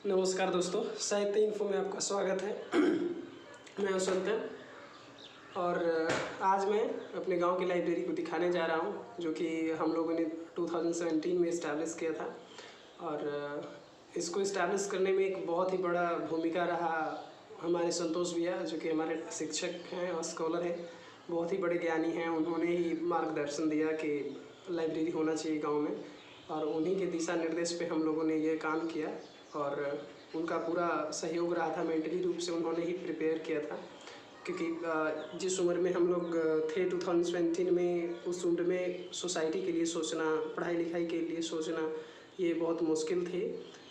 नमस्कार दोस्तों, साहित्य इन्फो में आपका स्वागत है। मैं वसंत और आज मैं अपने गांव की लाइब्रेरी को दिखाने जा रहा हूं, जो कि हम लोगों ने 2017 में इस्टेब्लिश किया था। और इसको इस्टेब्लिश करने में एक बहुत ही बड़ा भूमिका रहा हमारे संतोष भैया, जो कि हमारे शिक्षक हैं और स्कॉलर हैं, बहुत ही बड़े ज्ञानी हैं। उन्होंने ही मार्गदर्शन दिया कि लाइब्रेरी होना चाहिए गाँव में, और उन्हीं के दिशा निर्देश पे हम लोगों ने ये काम किया। और उनका पूरा सहयोग रहा था, मेंटली रूप से उन्होंने ही प्रिपेयर किया था। क्योंकि जिस उम्र में हम लोग थे 2017 में, उस उम्र में सोसाइटी के लिए सोचना, पढ़ाई लिखाई के लिए सोचना, ये बहुत मुश्किल थे।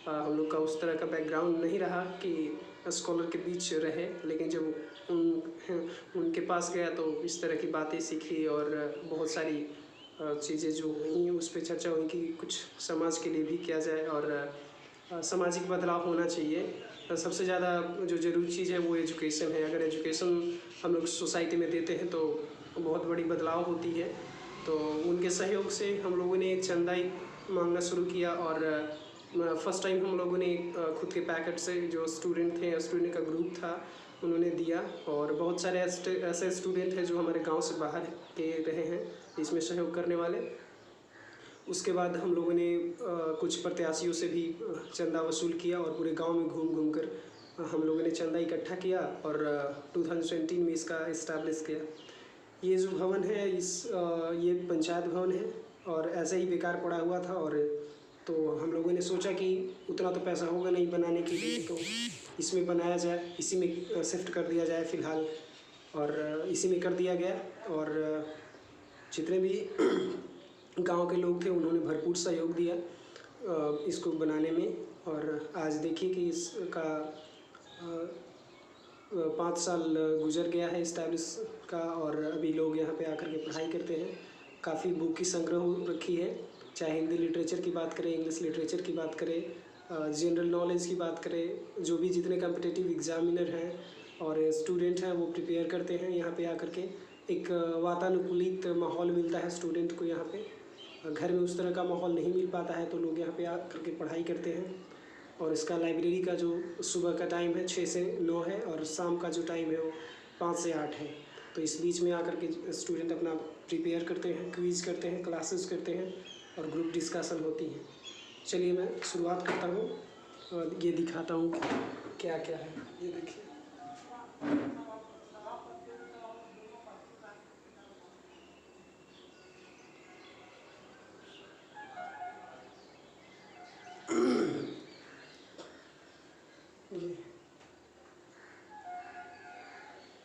हम लोग का उस तरह का बैकग्राउंड नहीं रहा कि स्कॉलर के बीच रहे। लेकिन जब उनके पास गया तो इस तरह की बातें सीखी और बहुत सारी चीज़ें जो हुई उस पर चर्चा हुई कि कुछ समाज के लिए भी किया जाए और सामाजिक बदलाव होना चाहिए। सबसे ज़्यादा जो ज़रूरी चीज़ है वो एजुकेशन है। अगर एजुकेशन हम लोग सोसाइटी में देते हैं तो बहुत बड़ी बदलाव होती है। तो उनके सहयोग से हम लोगों ने एक चंदा मांगना शुरू किया और फर्स्ट टाइम हम लोगों ने खुद के पैकेट से, जो स्टूडेंट थे, स्टूडेंट का ग्रुप था, उन्होंने दिया। और बहुत सारे ऐसे स्टूडेंट हैं जो हमारे गांव से बाहर के रहे हैं इसमें सहयोग करने वाले। उसके बाद हम लोगों ने कुछ प्रत्याशियों से भी चंदा वसूल किया और पूरे गांव में घूम घूम कर हम लोगों ने चंदा इकट्ठा किया और 2017 में इसका इस्टेब्लिश किया। ये जो भवन है ये पंचायत भवन है और ऐसे ही बेकार पड़ा हुआ था। और तो हम लोगों ने सोचा कि उतना तो पैसा होगा नहीं बनाने के लिए, तो इसमें बनाया जाए, इसी में शिफ्ट कर दिया जाए फ़िलहाल। और इसी में कर दिया गया। और जितने भी गांव के लोग थे उन्होंने भरपूर सहयोग दिया इसको बनाने में। और आज देखिए कि इसका 5 साल गुजर गया है इस्टेब्लिश का, और अभी लोग यहाँ पे आकर के पढ़ाई करते हैं। काफ़ी बुक की संग्रह हो रखी है, चाहे हिंदी लिटरेचर की बात करें, इंग्लिश लिटरेचर की बात करें, जनरल नॉलेज की बात करें। जो भी जितने कम्पिटिटिव एग्जामिनर हैं और स्टूडेंट हैं वो प्रिपेयर करते हैं यहाँ पे आकर के। एक वातानुकूलित माहौल मिलता है स्टूडेंट को यहाँ पे। घर में उस तरह का माहौल नहीं मिल पाता है तो लोग यहाँ पे आकर के पढ़ाई करते हैं। और इसका लाइब्रेरी का जो सुबह का टाइम है 6 से 9 है और शाम का जो टाइम है वो 5 से 8 है। तो इस बीच में आकर के स्टूडेंट अपना प्रिपेयर करते हैं, क्विज़ करते हैं, क्लासेस करते हैं और ग्रुप डिस्कशन होती है। चलिए मैं शुरुआत करता हूँ और ये दिखाता हूँ क्या क्या है। ये देखिए,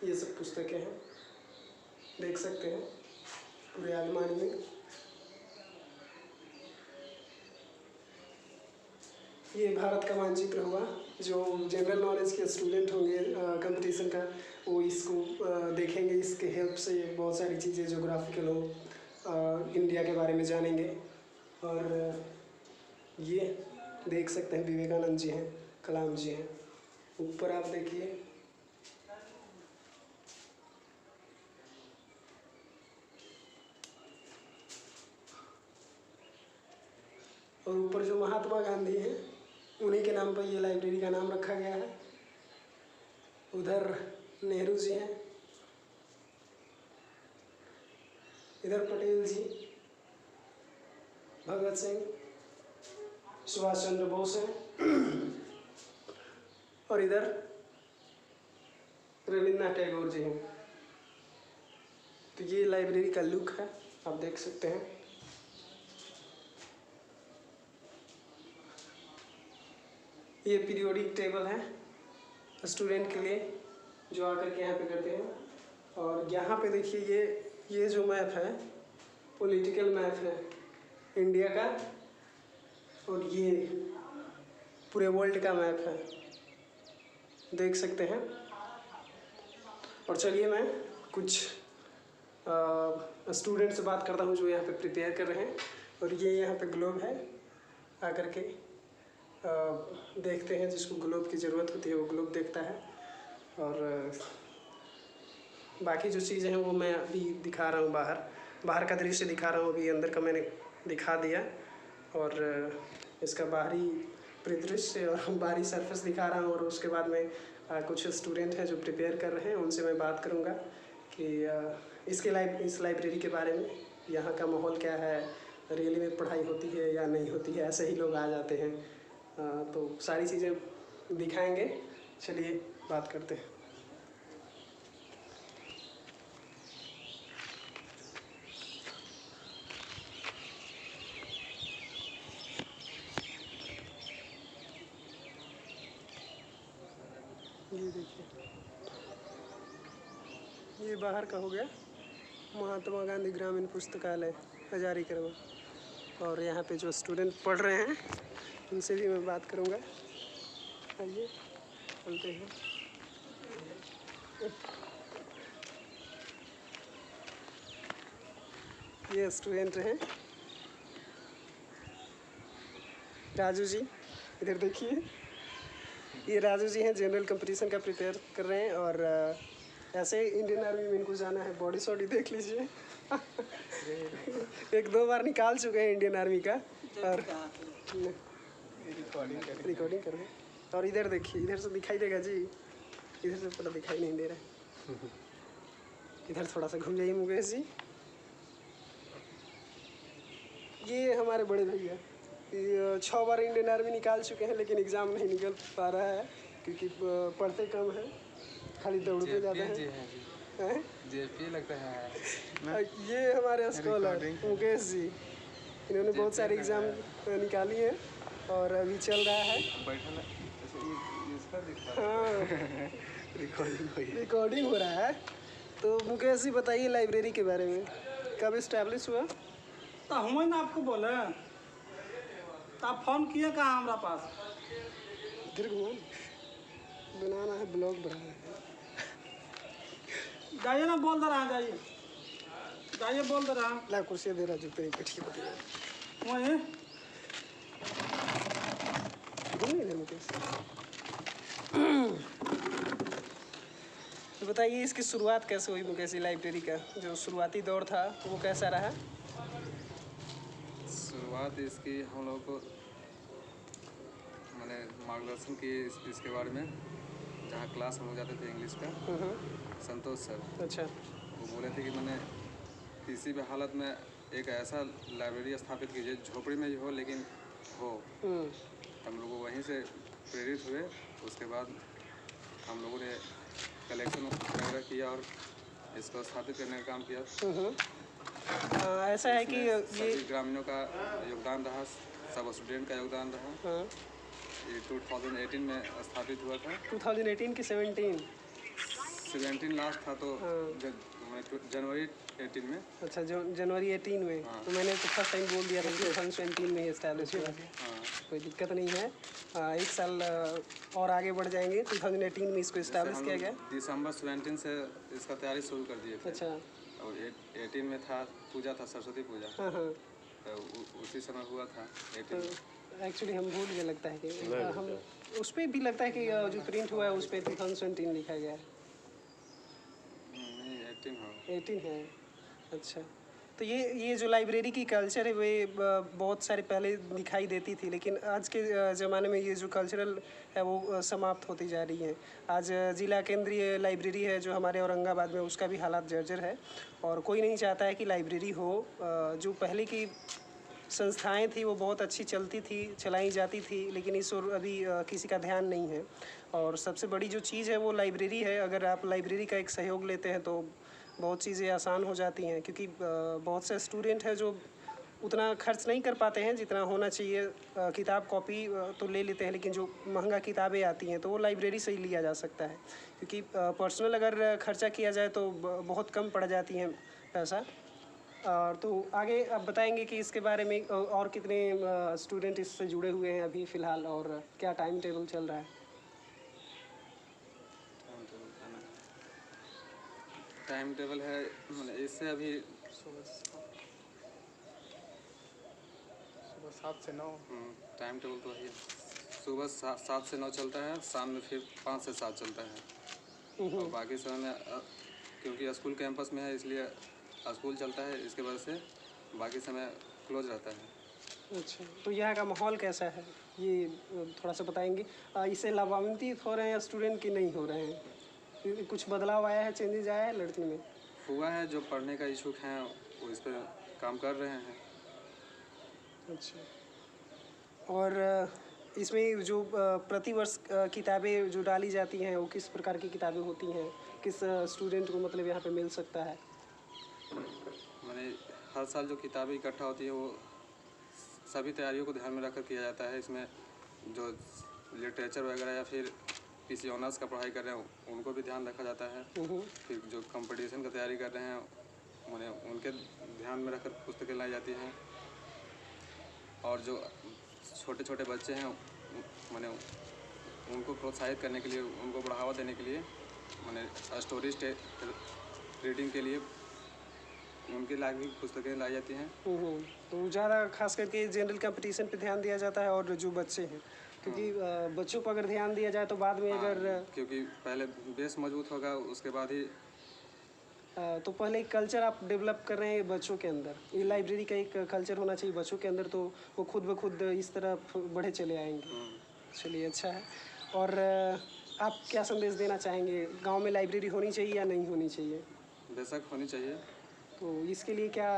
ये सब पुस्तकें हैं, देख सकते हैं पूरे अलमारी में। ये भारत का मानचित्र हुआ। जो जनरल नॉलेज के स्टूडेंट होंगे कंपटीशन का, वो इसको देखेंगे। इसके हेल्प से बहुत सारी चीज़ें जोग्राफिकल हो, इंडिया के बारे में जानेंगे। और ये देख सकते हैं विवेकानंद जी हैं, कलाम जी हैं। ऊपर आप देखिए, और ऊपर जो महात्मा गांधी हैं उन्हीं के नाम पर ये लाइब्रेरी का नाम रखा गया है। उधर नेहरू जी हैं, इधर पटेल जी, भगत सिंह, सुभाष चंद्र बोस हैं, और इधर रविन्द्रनाथ टैगोर जी हैं। तो ये लाइब्रेरी का लुक है, आप देख सकते हैं। ये पीरियोडिक टेबल है स्टूडेंट के लिए जो आकर के यहाँ पे करते हैं। और यहाँ पे देखिए ये जो मैप है पॉलिटिकल मैप है इंडिया का, और ये पूरे वर्ल्ड का मैप है, देख सकते हैं। और चलिए मैं कुछ स्टूडेंट से बात करता हूँ जो यहाँ पे प्रिपेयर कर रहे हैं। और ये यहाँ पे ग्लोब है, आकर के देखते हैं। जिसको ग्लोब की ज़रूरत होती है वो ग्लोब देखता है। और बाकी जो चीज़ें हैं वो मैं अभी दिखा रहा हूँ, बाहर का दृश्य दिखा रहा हूँ। अभी अंदर का मैंने दिखा दिया। और इसका बाहरी परिदृश्य और बाहरी सरफेस दिखा रहा हूँ, और उसके बाद में कुछ स्टूडेंट हैं जो प्रिपेयर कर रहे हैं, उनसे मैं बात करूँगा कि इस लाइब्रेरी के बारे में, यहाँ का माहौल क्या है, रियली में पढ़ाई होती है या नहीं होती है, ऐसे ही लोग आ जाते हैं। तो सारी चीज़ें दिखाएंगे, चलिए बात करते हैं। ये देखिए, ये बाहर का हो गया महात्मा गांधी ग्रामीण पुस्तकालय हजारीकरवा, और यहाँ पे जो स्टूडेंट पढ़ रहे हैं उनसे भी मैं बात करूँगा। आइए चलते हैं। ये स्टूडेंट हैं, राजू जी, इधर देखिए, ये राजू जी हैं, जनरल कंपटीशन का प्रिपेयर कर रहे हैं, और ऐसे इंडियन आर्मी में इनको जाना है। बॉडी शॉडी देख लीजिए। एक दो बार निकाल चुके हैं इंडियन आर्मी का, और रिकॉर्डिंग कर रहे हैं। और इधर देखिए, इधर से दिखाई देगा जी, इधर से पता दिखाई नहीं दे रहा है। इधर थोड़ा सा घूम जाइए मुकेश जी। ये हमारे बड़े भैया 6 बार इंडियन आर्मी निकाल चुके हैं, लेकिन एग्ज़ाम नहीं निकल पा रहा है क्योंकि पढ़ते कम हैं, खाली दौड़ते ज़्यादा हैं। जेपी लगता है। ये हमारे स्कॉलर मुकेश जी, इन्होंने बहुत सारे एग्ज़ाम निकाली हैं और अभी चल रहा है। हाँ, रिकॉर्डिंग हो रहा है। तो मुकेश जी बताइए लाइब्रेरी के बारे में, कब इस्टेब्लिश हुआ? तो हम ना आपको बोले, तो आप फ़ोन किए कहाँ हमारा पास? इधर घुमा, बनाना है, ब्लॉग बनाना है। जाइए ना, बोल दे रहा, जाइए जाइए, बोल दे रहा। ला कुर्सी दे रहा, जूते नहीं बैठिए, बताइए वहीं घूमिए इधर मुकेश। तो बताइए इसकी शुरुआत कैसे हुई मुकेश? लाइब्रेरी का जो शुरुआती दौर था वो कैसा रहा? शुरुआत इसकी हम लोग को मैंने मार्गदर्शन किए इसके बारे में, जहाँ क्लास हम लोग जाते थे इंग्लिश का, संतोष सर। अच्छा। वो बोले थे कि मैंने किसी भी हालत में एक ऐसा लाइब्रेरी स्थापित कीजिए, झोपड़ी में ही हो लेकिन हो। हम लोग वहीं से प्रेरित हुए। उसके बाद हम लोगों ने कलेक्शन वगैरह किया और इसको स्थापित करने का काम किया। ऐसा है कि ये ग्रामीणों का योगदान रहा, सब स्टूडेंट का योगदान रहा। ये 2018 में स्थापित हुआ था। 2018 की 17 लास्ट था, तो जनवरी 18 में। अच्छा, जनवरी 18 में। हाँ। तो मैंने तो फर्स्ट टाइम बोल दिया था 2017 में इस्टेब्लिश हुआ। कोई दिक्कत नहीं है, एक साल और आगे बढ़ जाएंगे। 2018 में इसको इस्टेब्लिश किया गया। दिसंबर 17 से इसका तैयारी शुरू कर दिए थे। अच्छा। और 18 में था, पूजा था, सरस्वती पूजा। हाँ हाँ, तो उसी समय हुआ था 18 में। एक्चुअली हम भूल गए, लगता है कि हम उस पर भी लगता है कि जो प्रिंट हुआ है उस पर 2017 लिखा गया है। नहीं, 18 हाँ, 18 है। अच्छा, तो ये जो लाइब्रेरी की कल्चर है वे बहुत सारे पहले दिखाई देती थी, लेकिन आज के ज़माने में ये जो कल्चरल है वो समाप्त होती जा रही है। आज जिला केंद्रीय लाइब्रेरी है जो हमारे औरंगाबाद में, उसका भी हालात जर्जर है, और कोई नहीं चाहता है कि लाइब्रेरी हो। जो पहले की संस्थाएं थी वो बहुत अच्छी चलती थी, चलाई जाती थी, लेकिन इस ओर अभी किसी का ध्यान नहीं है। और सबसे बड़ी जो चीज़ है वो लाइब्रेरी है। अगर आप लाइब्रेरी का एक सहयोग लेते हैं तो बहुत चीज़ें आसान हो जाती हैं, क्योंकि बहुत से स्टूडेंट हैं जो उतना खर्च नहीं कर पाते हैं जितना होना चाहिए। किताब कॉपी तो ले लेते हैं, लेकिन जो महंगा किताबें आती हैं तो वो लाइब्रेरी से ही लिया जा सकता है, क्योंकि पर्सनल अगर खर्चा किया जाए तो बहुत कम पड़ जाती हैं पैसा। और तो आगे आप बताएंगे कि इसके बारे में और कितने स्टूडेंट इससे जुड़े हुए हैं अभी फ़िलहाल, और क्या टाइम टेबल चल रहा है? टाइम टेबल है, मतलब इससे अभी सुबह 7 से 9। टाइम टेबल तो है, सुबह 7 से 9 चलता है, शाम में फिर 5 से 7 चलता है। और बाकी समय में क्योंकि स्कूल कैंपस में है इसलिए स्कूल चलता है, इसके वजह से बाकी समय क्लोज रहता है। अच्छा, तो यहाँ का माहौल कैसा है ये थोड़ा सा बताएंगे। इससे लाभान्वित हो रहे हैं स्टूडेंट कि नहीं हो रहे हैं? कुछ बदलाव आया है, चेंजेज आया है लर्निंग में? हुआ है, जो पढ़ने का इच्छुक हैं वो इस पर काम कर रहे हैं। अच्छा। और इसमें जो प्रतिवर्ष किताबें जो डाली जाती हैं वो किस प्रकार की किताबें होती हैं? किस स्टूडेंट को मतलब यहाँ पे मिल सकता है? मैंने हर साल जो किताबें इकट्ठा होती है वो सभी तैयारियों को ध्यान में रखकर किया जाता है। इसमें जो लिटरेचर वगैरह या फिर किसी ऑनर्स का पढ़ाई कर रहे हैं उनको भी ध्यान रखा जाता है। फिर जो कंपटीशन का तैयारी कर रहे हैं उनके ध्यान में रखकर पुस्तकें लाई जाती हैं। और जो छोटे छोटे बच्चे हैं मैंने उनको प्रोत्साहित करने के लिए, उनको बढ़ावा देने के लिए मैंने स्टोरी रीडिंग के लिए उनके लायक भी पुस्तकें लाई जाती हैं। तो ज़्यादा खास करके जनरल कंपटीशन पे ध्यान दिया जाता है और जो बच्चे हैं, क्योंकि बच्चों पर अगर ध्यान दिया जाए तो बाद में अगर क्योंकि पहले बेस मजबूत होगा उसके बाद ही तो पहले एक कल्चर आप डेवलप कर रहे हैं बच्चों के अंदर। ये लाइब्रेरी का एक कल्चर होना चाहिए बच्चों के अंदर, तो वो खुद ब खुद इस तरफ बढ़े चले आएंगे। चलिए, अच्छा है। और आप क्या संदेश देना चाहेंगे? गांव में लाइब्रेरी होनी चाहिए या नहीं होनी चाहिए? बेशक होनी चाहिए। तो इसके लिए क्या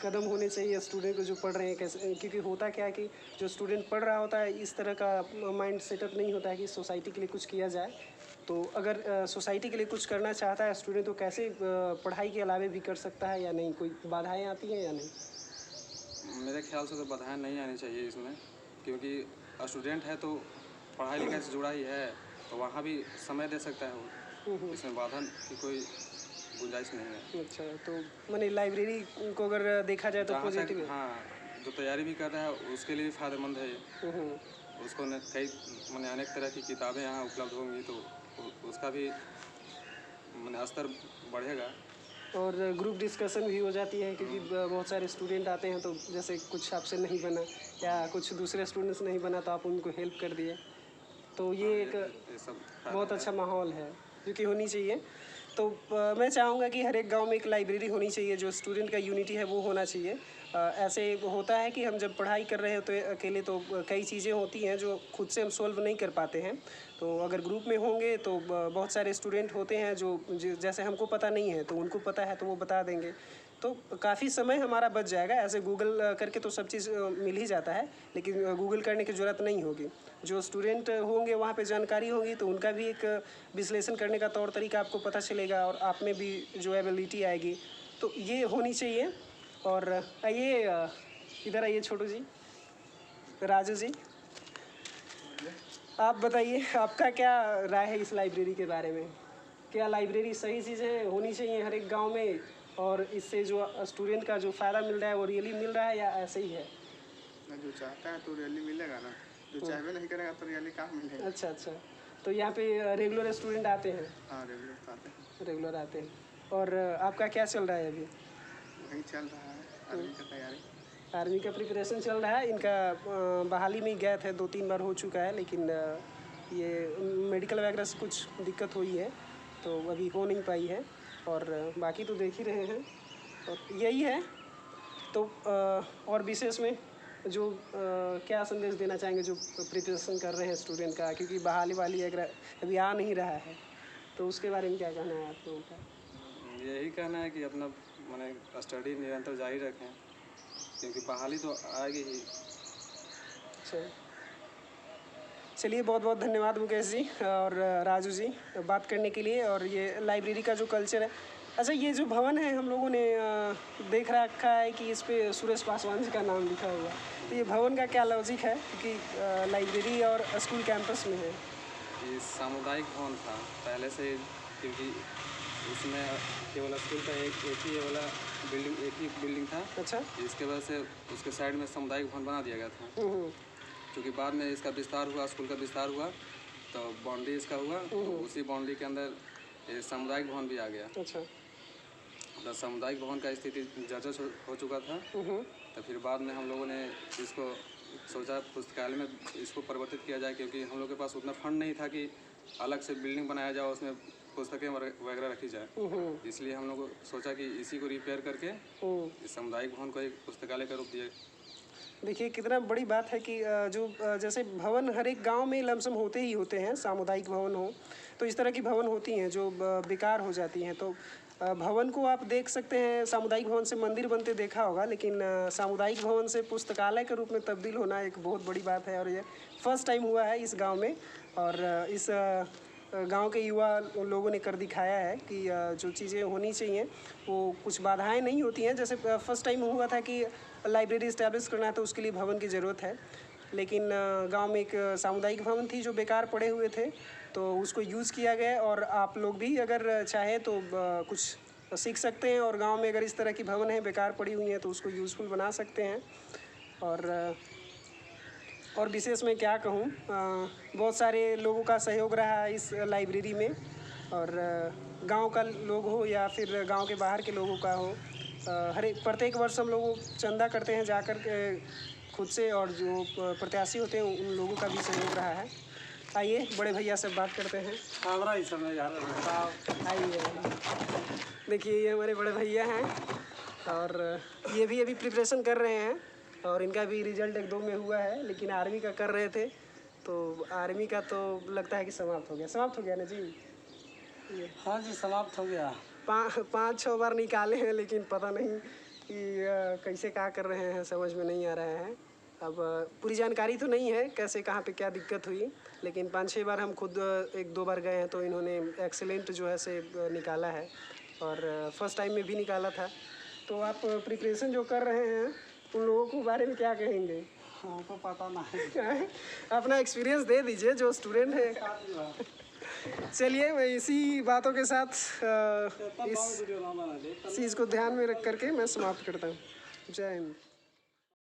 कदम होने चाहिए स्टूडेंट को जो पढ़ रहे हैं? कैसे, क्योंकि होता क्या है कि जो स्टूडेंट पढ़ रहा होता है इस तरह का माइंड सेटअप नहीं होता है कि सोसाइटी के लिए कुछ किया जाए। तो अगर सोसाइटी के लिए कुछ करना चाहता है स्टूडेंट तो कैसे पढ़ाई के अलावे भी कर सकता है या नहीं? कोई बाधाएं आती हैं या नहीं? मेरे ख्याल से तो बाधाएं नहीं आनी चाहिए इसमें, क्योंकि स्टूडेंट है तो पढ़ाई लिखाई से जुड़ा ही है, तो वहाँ भी समय दे सकता है वो। इसमें बाधा की कोई गुंजाइश नहीं है। अच्छा, तो मैंने लाइब्रेरी को अगर देखा जाए तो पॉजिटिव है। हाँ, जो तैयारी भी कर रहा है उसके लिए फ़ायदेमंद है ये। उसको कई अनेक तरह की किताबें यहाँ उपलब्ध होंगी तो उसका भी स्तर बढ़ेगा। और ग्रुप डिस्कशन भी हो जाती है, क्योंकि बहुत सारे स्टूडेंट आते हैं तो जैसे कुछ आपसे नहीं बना या कुछ दूसरे स्टूडेंट्स नहीं बना तो आप उनको हेल्प कर दिए, तो ये एक सब बहुत अच्छा माहौल है जो कि होनी चाहिए। तो मैं चाहूँगा कि हर एक गांव में एक लाइब्रेरी होनी चाहिए। जो स्टूडेंट का यूनिटी है वो होना चाहिए। ऐसे होता है कि हम जब पढ़ाई कर रहे होते हैं अकेले तो कई चीज़ें होती हैं जो खुद से हम सॉल्व नहीं कर पाते हैं। तो अगर ग्रुप में होंगे तो बहुत सारे स्टूडेंट होते हैं जो जैसे हमको पता नहीं है तो उनको पता है तो वो बता देंगे, तो काफ़ी समय हमारा बच जाएगा। ऐसे गूगल करके तो सब चीज़ मिल ही जाता है, लेकिन गूगल करने की ज़रूरत नहीं होगी। जो स्टूडेंट होंगे वहाँ पे जानकारी होगी तो उनका भी एक विश्लेषण करने का तौर तरीका आपको पता चलेगा और आप में भी जो एबिलिटी आएगी, तो ये होनी चाहिए। और आइए इधर आइए छोटू जी, राजू जी, आप बताइए आपका क्या राय है इस लाइब्रेरी के बारे में? क्या लाइब्रेरी सही चीज़ है, होनी चाहिए हर एक गांव में, और इससे जो स्टूडेंट का जो फ़ायदा मिल रहा है वो रियली मिल रहा है या ऐसे ही है? जो चाहता है तो रियली मिलेगा ना, जो चाहवे नहीं करेगा तो रियली कहाँ मिलेगा। अच्छा अच्छा, तो यहाँ पे रेगुलर स्टूडेंट आते हैं? हाँ, रेगुलर आते हैं। रेगुलर आते हैं। और आपका क्या चल रहा है अभी? वही चल रहा है आर्मी का तैयारी। आर्मी का प्रिपरेशन चल रहा है। इनका बहाली में गए थे, 2-3 बार हो चुका है, लेकिन ये मेडिकल वगैरह से कुछ दिक्कत हुई है तो अभी हो नहीं पाई है। और बाकी तो देख ही रहे हैं, और यही है। तो और विशेष में जो क्या संदेश देना चाहेंगे जो प्रिपरेशन कर रहे हैं स्टूडेंट का, क्योंकि बहाली वाली अगर अभी आ नहीं रहा है तो उसके बारे में क्या कहना है आप लोगों का? यही कहना है कि अपना स्टडी निरंतर जारी रखें, क्योंकि बहाली तो आएगी ही। अच्छा, चलिए, बहुत बहुत धन्यवाद मुकेश जी और राजू जी बात करने के लिए। और ये लाइब्रेरी का जो कल्चर है, अच्छा ये जो भवन है हम लोगों ने देख रखा है कि इस पे सुरेश पासवान जी का नाम लिखा हुआ है, तो ये भवन का क्या लॉजिक है? क्योंकि लाइब्रेरी और स्कूल कैंपस में है। ये सामुदायिक भवन था पहले से, क्योंकि उसमें केवल स्कूल का एक ही वाला बिल्डिंग, एक ही बिल्डिंग था। अच्छा। इसके वजह से उसके साइड में सामुदायिक भवन बना दिया गया था। क्योंकि बाद में इसका विस्तार हुआ, स्कूल का विस्तार हुआ तो बाउंड्री इसका हुआ, तो उसी बाउंड्री के अंदर ये सामुदायिक भवन भी आ गया। अच्छा। तो सामुदायिक भवन का स्थिति जर्जर हो चुका था, तो फिर बाद में हम लोगों ने इसको सोचा पुस्तकालय में इसको परिवर्तित किया जाए, क्योंकि हम लोग के पास उतना फंड नहीं था कि अलग से बिल्डिंग बनाया जाए उसमें पुस्तकें वगैरह रखी जाए। इसलिए हम लोग सोचा कि इसी को रिपेयर करके इस सामुदायिक भवन को एक पुस्तकालय का रूप दिया। देखिए कितना बड़ी बात है कि जैसे भवन हर एक गांव में लमसम होते ही होते हैं, सामुदायिक भवन हो तो इस तरह की भवन होती हैं जो बेकार हो जाती हैं। तो भवन को आप देख सकते हैं, सामुदायिक भवन से मंदिर बनते देखा होगा, लेकिन सामुदायिक भवन से पुस्तकालय के रूप में तब्दील होना एक बहुत बड़ी बात है और ये फर्स्ट टाइम हुआ है इस गांव में। और इस गांव के युवा लोगों ने कर दिखाया है कि जो चीज़ें होनी चाहिए वो कुछ बाधाएं नहीं होती हैं। जैसे फर्स्ट टाइम हुआ था कि लाइब्रेरी इस्टेब्लिश करना है तो उसके लिए भवन की ज़रूरत है, लेकिन गांव में एक सामुदायिक भवन थी जो बेकार पड़े हुए थे तो उसको यूज़ किया गया। और आप लोग भी अगर चाहें तो कुछ सीख सकते हैं और गांव में अगर इस तरह की भवन है बेकार पड़ी हुई हैं तो उसको यूज़फुल बना सकते हैं। और विशेष मैं क्या कहूँ, बहुत सारे लोगों का सहयोग रहा इस लाइब्रेरी में, और गांव का लोग हो या फिर गांव के बाहर के लोगों का हो, प्रत्येक वर्ष हम लोग चंदा करते हैं जाकर के खुद से, और जो प्रत्याशी होते हैं उन लोगों का भी सहयोग रहा है। आइए बड़े भैया से बात करते हैं। हमारा ही समय यार। आइए, देखिए ये हमारे बड़े भैया हैं और ये भी अभी प्रिपरेशन कर रहे हैं और इनका भी रिजल्ट 1-2 में हुआ है, लेकिन आर्मी का कर रहे थे तो आर्मी का तो लगता है कि समाप्त हो गया ना जी। हाँ जी, समाप्त हो गया। 5-6 बार निकाले हैं लेकिन पता नहीं कि कैसे क्या कर रहे हैं, समझ में नहीं आ रहा है। अब पूरी जानकारी तो नहीं है कैसे कहाँ पे क्या दिक्कत हुई, लेकिन 5-6 बार हम खुद 1-2 बार गए हैं तो इन्होंने एक्सीलेंट जो है से निकाला है और फर्स्ट टाइम में भी निकाला था। तो आप प्रिपरेशन जो कर रहे हैं उन लोगों के बारे में क्या कहेंगे? हमको पता नहीं। अपना एक्सपीरियंस दे दीजिए जो स्टूडेंट है। चलिए मैं इसी बातों के साथ इस चीज़ को ध्यान में रख करके मैं समाप्त करता हूँ। जय हिंद।